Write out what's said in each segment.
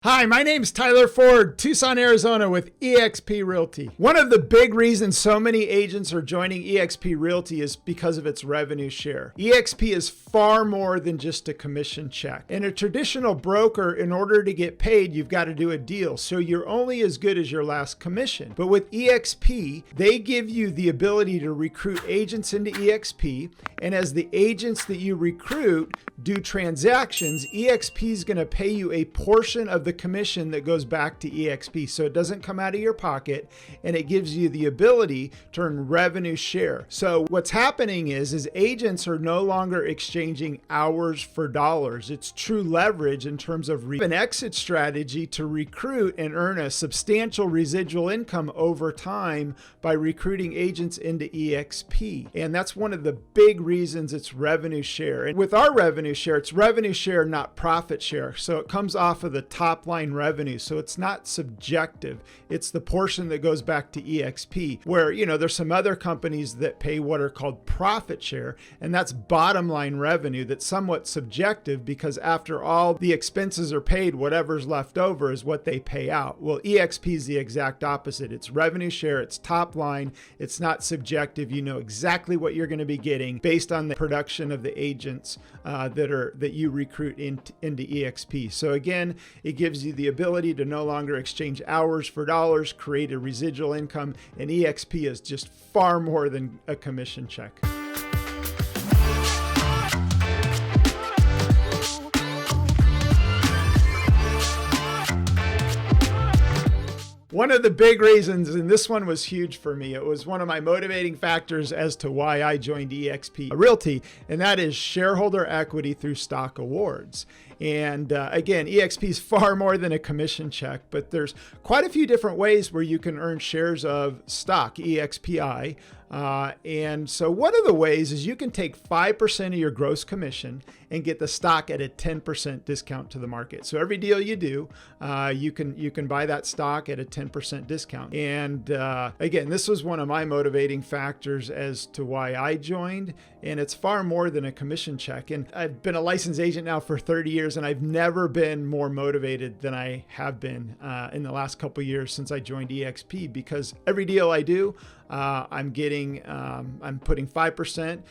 Hi, my name's Tyler Ford, Tucson, Arizona with eXp Realty. One of the big reasons so many agents are joining eXp Realty is because of its revenue share. eXp is far more than just a commission check. In a traditional broker, in order to get paid, you've got to do a deal. So you're only as good as your last commission. But with eXp, they give you the ability to recruit agents into eXp. And as the agents that you recruit do transactions, eXp is going to pay you a portion of the commission that goes back to eXp. So it doesn't come out of your pocket, and it gives you the ability to earn revenue share. So what's happening is agents are no longer exchanging hours for dollars. It's true leverage in terms of an exit strategy to recruit and earn a substantial residual income over time by recruiting agents into eXp. And that's one of the big reasons it's revenue share. And with our revenue share, it's revenue share, not profit share. So it comes off of the top line revenue. So it's not subjective. It's the portion that goes back to eXp, where, there's some other companies that pay what are called profit share. And that's bottom line revenue that's somewhat subjective, because after all the expenses are paid, whatever's left over is what they pay out. Well, eXp is the exact opposite. It's revenue share. It's top line. It's not subjective. You know exactly what you're going to be getting based on the production of the agents that you recruit into eXp. So again, it gives you the ability to no longer exchange hours for dollars, create a residual income, and eXp is just far more than a commission check. One of the big reasons, and this one was huge for me, it was one of my motivating factors as to why I joined eXp Realty, and that is shareholder equity through stock awards. And again, eXp is far more than a commission check, but there's quite a few different ways where you can earn shares of stock, EXPI. And so one of the ways is you can take 5% of your gross commission and get the stock at a 10% discount to the market. So every deal you do, you can buy that stock at a 10% discount. And again, this was one of my motivating factors as to why I joined. And it's far more than a commission check. And I've been a licensed agent now for 30 years, and I've never been more motivated than I have been in the last couple of years since I joined eXp, because every deal I do, I'm putting 5%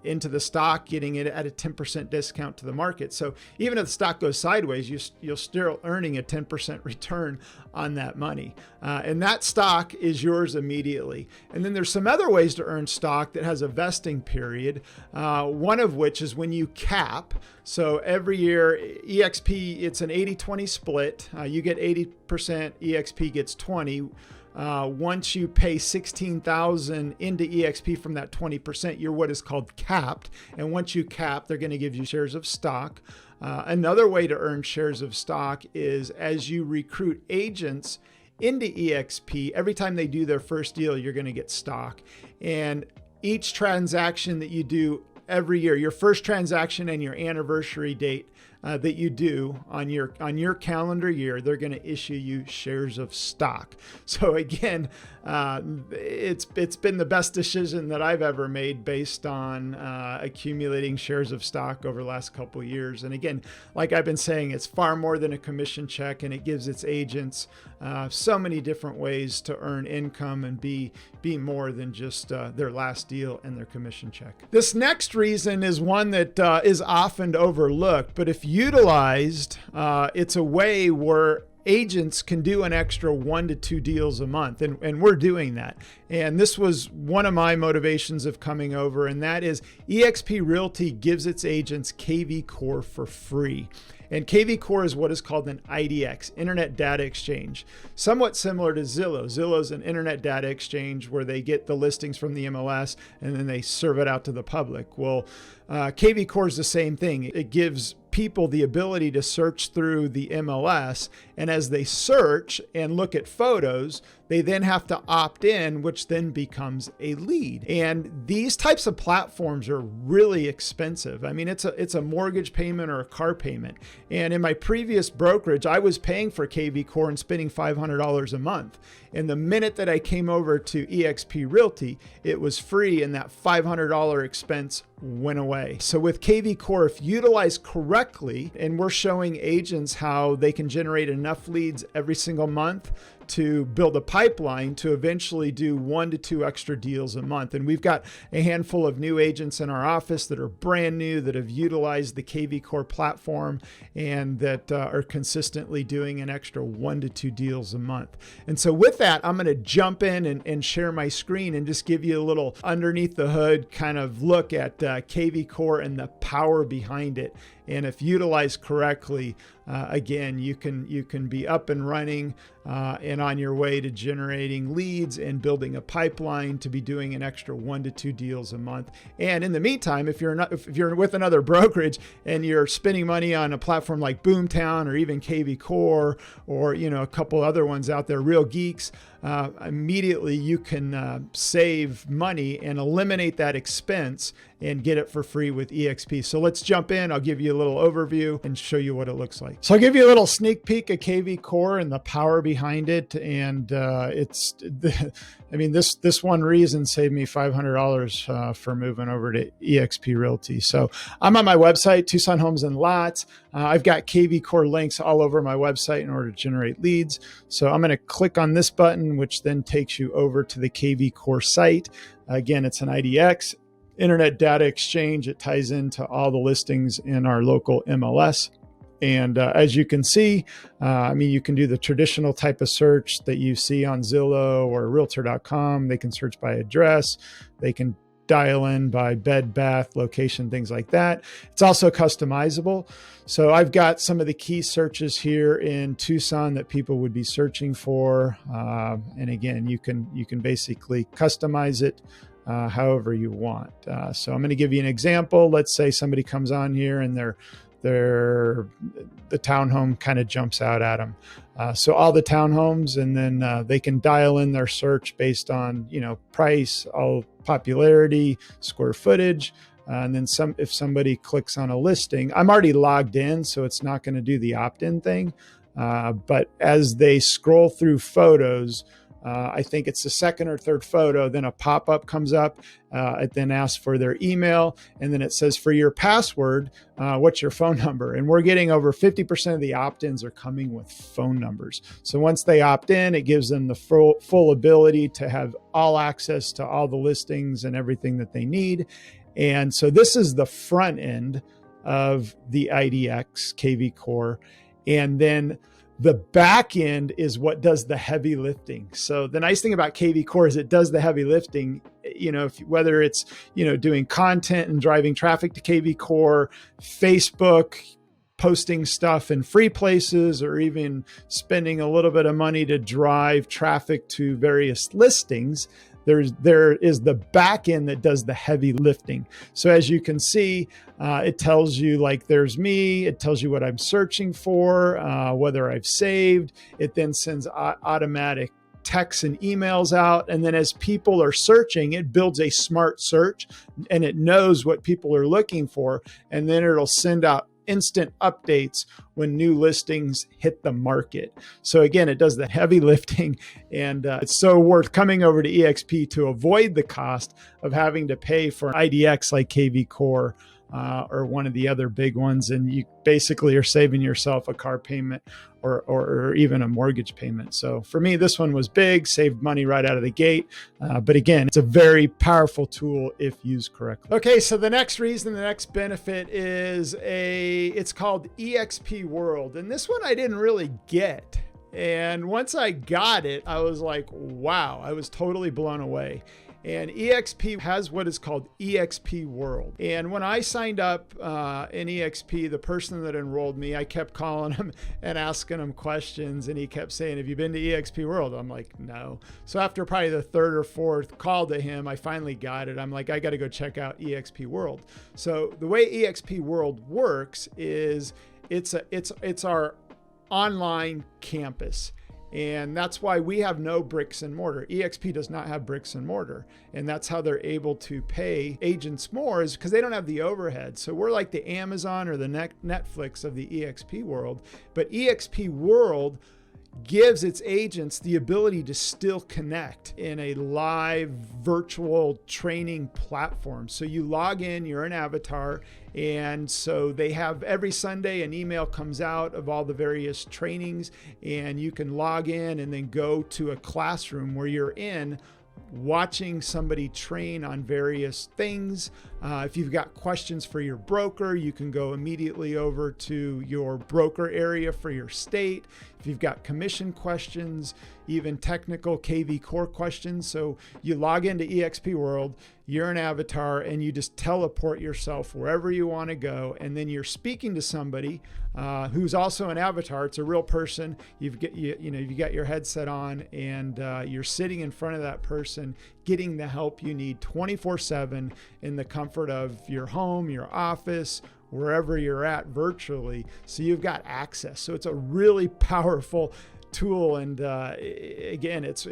into the stock, getting it at a 10% discount to the market. So even if the stock goes sideways, you're still earning a 10% return on that money. And that stock is yours immediately. And then there's some other ways to earn stock that has a vesting period, one of which is when you cap. So every year, eXp, it's an 80-20 split. You get 80%, eXp gets 20. Once you pay $16,000 into eXp from that 20%, you're what is called capped. And once you cap, they're going to give you shares of stock. Another way to earn shares of stock is as you recruit agents into eXp, every time they do their first deal, you're going to get stock. And each transaction that you do every year, your first transaction and your anniversary date that you do on your calendar year, they're going to issue you shares of stock. So again, it's been the best decision that I've ever made based on accumulating shares of stock over the last couple of years. And again, like I've been saying, it's far more than a commission check, and it gives its agents so many different ways to earn income and be more than just their last deal and their commission check. This next reason is one that is often overlooked, but if utilized, it's a way where agents can do an extra 1 to 2 deals a month. And we're doing that. And this was one of my motivations of coming over. And that is eXp Realty gives its agents kvCORE for free. And kvCORE is what is called an IDX, Internet Data Exchange, somewhat similar to Zillow. Zillow is an internet data exchange where they get the listings from the MLS and then they serve it out to the public. Well, kvCORE is the same thing. It gives people the ability to search through the MLS, and as they search and look at photos, they then have to opt in, which then becomes a lead. And these types of platforms are really expensive. I mean, it's a mortgage payment or a car payment. And in my previous brokerage, I was paying for kvCORE and spending $500 a month. And the minute that I came over to eXp Realty, it was free, and that $500 expense went away. So with kvCORE, if utilized correctly, correctly, and we're showing agents how they can generate enough leads every single month to build a pipeline to eventually do 1 to 2 extra deals a month. And we've got a handful of new agents in our office that are brand new, that have utilized the kvCORE platform, and that are consistently doing an extra 1 to 2 deals a month. And so with that, I'm going to jump in and share my screen and just give you a little underneath the hood kind of look at kvCORE and the power behind it. And if utilized correctly, again, you can be up and running and on your way to generating leads and building a pipeline to be doing an extra 1 to 2 deals a month. And in the meantime, if you're with another brokerage and you're spending money on a platform like Boomtown or even kvCORE or a couple other ones out there, Real Geeks, immediately you can save money and eliminate that expense and get it for free with eXp. So let's jump in. I'll give you a little overview and show you what it looks like. So I'll give you a little sneak peek of kvCORE and the power behind it. And this one reason saved me $500 for moving over to eXp Realty. So I'm on my website, Tucson Homes and Lots. I've got kvCORE links all over my website in order to generate leads. So I'm going to click on this button, which then takes you over to the kvCORE site. Again, it's an IDX, Internet Data Exchange. It ties into all the listings in our local MLS. And as you can see, you can do the traditional type of search that you see on Zillow or realtor.com. They can search by address. They can dial in by bed, bath, location, things like that. It's also customizable. So I've got some of the key searches here in Tucson that people would be searching for. And again, you can basically customize it however you want. So I'm going to give you an example. Let's say somebody comes on here and the townhome kind of jumps out at them. So all the townhomes, and then they can dial in their search based on, price, all popularity, square footage. And then if somebody clicks on a listing, I'm already logged in, so it's not going to do the opt-in thing. But as they scroll through photos, I think it's the second or third photo, then a pop-up comes up. It then asks for their email, and then it says, for your password, what's your phone number? And we're getting over 50% of the opt-ins are coming with phone numbers. So once they opt in, it gives them the full ability to have all access to all the listings and everything that they need. And so this is the front end of the IDX kvCORE. And then the back end is what does the heavy lifting. So the nice thing about kvCORE is it does the heavy lifting, whether it's, doing content and driving traffic to kvCORE, Facebook, posting stuff in free places, or even spending a little bit of money to drive traffic to various listings. There is the back end that does the heavy lifting. So as you can see, it tells you like there's me, it tells you what I'm searching for, whether I've saved. It then sends automatic texts and emails out. And then as people are searching, it builds a smart search and it knows what people are looking for. And then it'll send out instant updates when new listings hit the market. So again, it does the heavy lifting, and it's so worth coming over to eXp to avoid the cost of having to pay for an IDX like kvCORE or one of the other big ones. And you basically are saving yourself a car payment or even a mortgage payment. So for me, this one was big, saved money right out of the gate. But again, it's a very powerful tool if used correctly. Okay, so the next benefit is it's called eXp World. And this one I didn't really get. And once I got it, I was like, wow, I was totally blown away. And eXp has what is called eXp World. And when I signed up in eXp, the person that enrolled me, I kept calling him and asking him questions. And he kept saying, have you been to eXp World? I'm like, no. So after probably the third or fourth call to him, I finally got it. I'm like, I got to go check out eXp World. So the way eXp World works is it's our online campus. And that's why we have no bricks and mortar. eXp does not have bricks and mortar. And that's how they're able to pay agents more, is because they don't have the overhead. So we're like the Amazon or the Netflix of the eXp world. But eXp World, gives its agents the ability to still connect in a live virtual training platform. So you log in, you're an avatar, and so they have every Sunday an email comes out of all the various trainings, and you can log in and then go to a classroom where you're in watching somebody train on various things. If you've got questions for your broker, you can go immediately over to your broker area for your state. If you've got commission questions, even technical kvCORE questions. So you log into eXp World, you're an avatar, and you just teleport yourself wherever you want to go. And then you're speaking to somebody who's also an avatar. It's a real person. You've got your headset on, and you're sitting in front of that person, getting the help you need 24/7 in the comfort of your home, your office, wherever you're at virtually. So you've got access. So it's a really powerful tool. And again, it's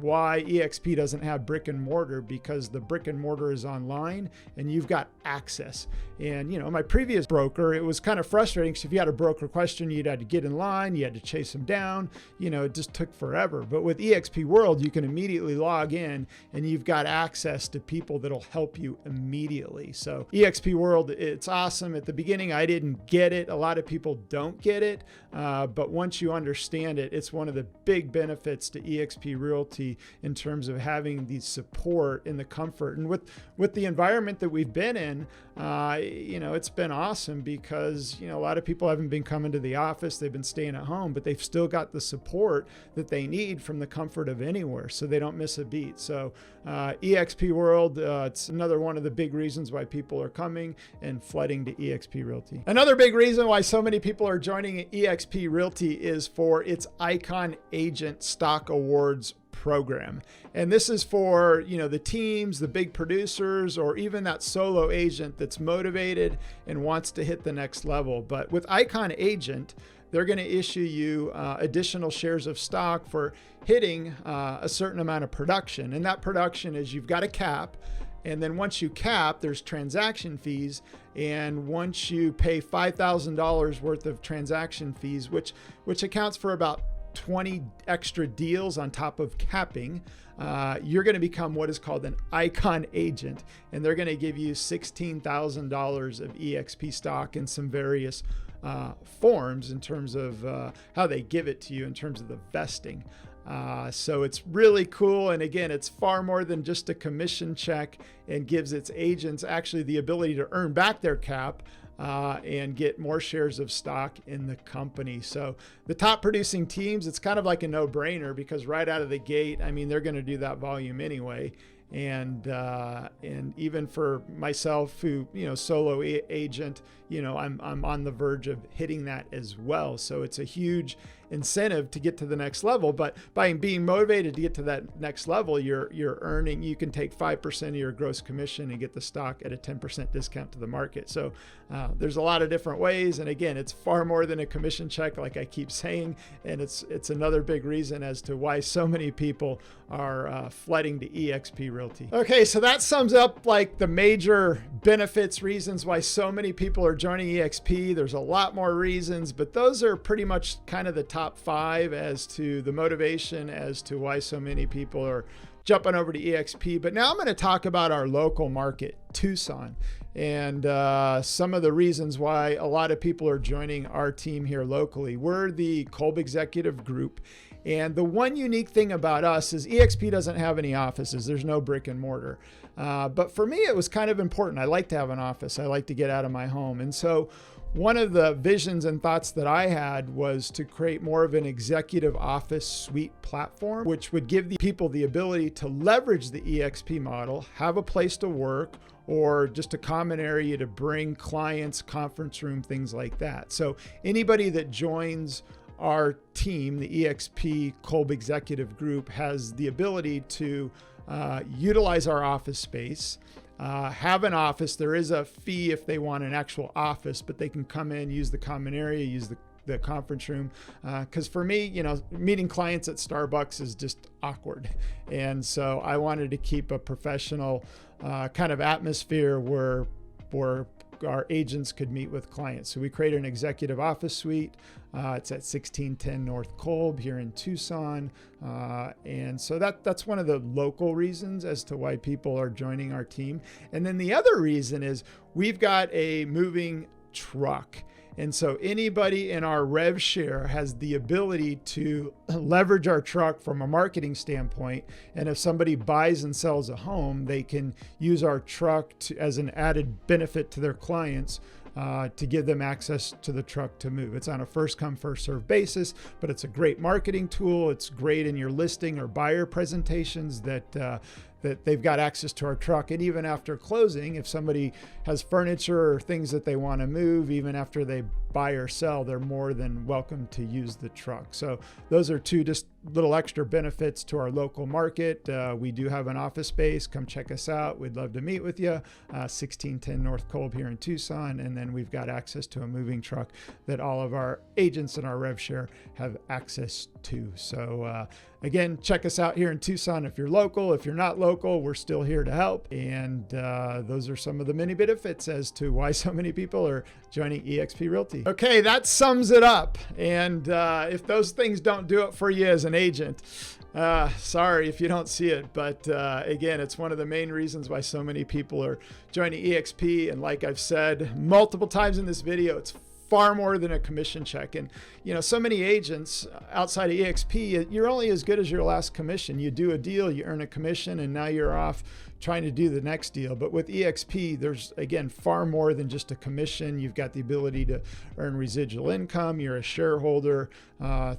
why eXp doesn't have brick and mortar, because the brick and mortar is online and you've got access. And my previous broker, it was kind of frustrating because if you had a broker question, you'd had to get in line, you had to chase them down, it just took forever. But with eXp World, you can immediately log in and you've got access to people that'll help you immediately. So eXp World, it's awesome. At the beginning, I didn't get it. A lot of people don't get it. But once you understand it, it's one of the big benefits to eXp Realty in terms of having the support and the comfort. And with the environment that we've been in, it's been awesome because, a lot of people haven't been coming to the office. They've been staying at home, but they've still got the support that they need from the comfort of anywhere, so they don't miss a beat. So eXp World, it's another one of the big reasons why people are coming and flooding to eXp Realty. Another big reason why so many people are joining eXp Realty is for its Icon Agent Stock Awards program. And this is for, the teams, the big producers, or even that solo agent that's motivated and wants to hit the next level. But with Icon Agent, they're going to issue you additional shares of stock for hitting a certain amount of production. And that production is, you've got a cap. And then once you cap, there's transaction fees. And once you pay $5,000 worth of transaction fees, which accounts for about 20 extra deals on top of capping, you're going to become what is called an Icon Agent. And they're going to give you $16,000 of eXp stock in some various forms in terms of how they give it to you in terms of the vesting. So it's really cool. And again, it's far more than just a commission check, and gives its agents actually the ability to earn back their cap and get more shares of stock in the company. So the top producing teams, it's kind of like a no-brainer, because right out of the gate, they're going to do that volume anyway. And even for myself, who, solo agent, I'm on the verge of hitting that as well. So it's a huge incentive to get to the next level. But by being motivated to get to that next level, you're earning, you can take 5% of your gross commission and get the stock at a 10% discount to the market. So there's a lot of different ways. And again, it's far more than a commission check, like I keep saying. And it's another big reason as to why so many people are flooding to eXp Realty. Okay, so that sums up like the major benefits, reasons why so many people are joining eXp. There's a lot more reasons, but those are pretty much kind of the top 5 as to the motivation as to why so many people are jumping over to eXp. But now I'm going to talk about our local market, Tucson, and some of the reasons why a lot of people are joining our team here locally. We're the Kolb Executive Group. And the one unique thing about us is eXp doesn't have any offices. There's no brick and mortar. But for me, it was kind of important. I like to have an office. I like to get out of my home. And so one of the visions and thoughts that I had was to create more of an executive office suite platform, which would give the people the ability to leverage the eXp model, have a place to work, or just a common area to bring clients, conference room, things like that. So anybody that joins our team, the eXp Kolb Executive Group, has the ability to utilize our office space, have an office. There is a fee if they want an actual office, but they can come in, use the common area, use the conference room. Because for me, meeting clients at Starbucks is just awkward. And so I wanted to keep a professional kind of atmosphere where our agents could meet with clients. So we created an executive office suite. It's at 1610 North Kolb here in Tucson. And so that's one of the local reasons as to why people are joining our team. And then the other reason is we've got a moving truck. And so anybody in our rev share has the ability to leverage our truck from a marketing standpoint. And if somebody buys and sells a home, they can use our truck as an added benefit to their clients to give them access to the truck to move. It's on a first come, first served basis, but it's a great marketing tool. It's great in your listing or buyer presentations that they've got access to our truck. And even after closing, if somebody has furniture or things that they want to move, even after they buy or sell, they're more than welcome to use the truck. So those are two just little extra benefits to our local market. We do have an office space. Come check us out. We'd love to meet with you. 1610 North Kolb here in Tucson. And then we've got access to a moving truck that all of our agents in our rev share have access to. So again, check us out here in Tucson if you're local. If you're not local, we're still here to help. And those are some of the many benefits as to why so many people are joining eXp Realty. Okay, that sums it up. And if those things don't do it for you as an agent, sorry if you don't see it. But again, it's one of the main reasons why so many people are joining eXp. And like I've said multiple times in this video, it's far more than a commission check. And so many agents outside of eXp, you're only as good as your last commission. You do a deal, you earn a commission, and now you're off trying to do the next deal. But with eXp, there's again far more than just a commission. You've got the ability to earn residual income. You're a shareholder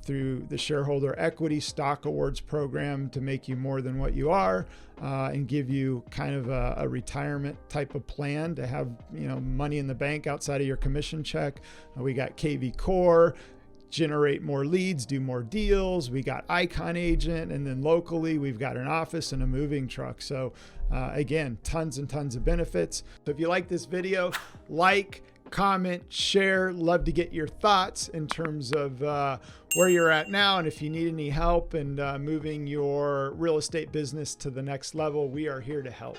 through the shareholder equity stock awards program to make you more than what you are, and give you kind of a retirement type of plan to have money in the bank outside of your commission check. We got kvCORE, generate more leads, do more deals. We got Icon Agent, and then locally we've got an office and a moving truck. So again, tons and tons of benefits. So if you like this video, like, comment, share. Love to get your thoughts in terms of where you're at now, and if you need any help in moving your real estate business to the next level, we are here to help.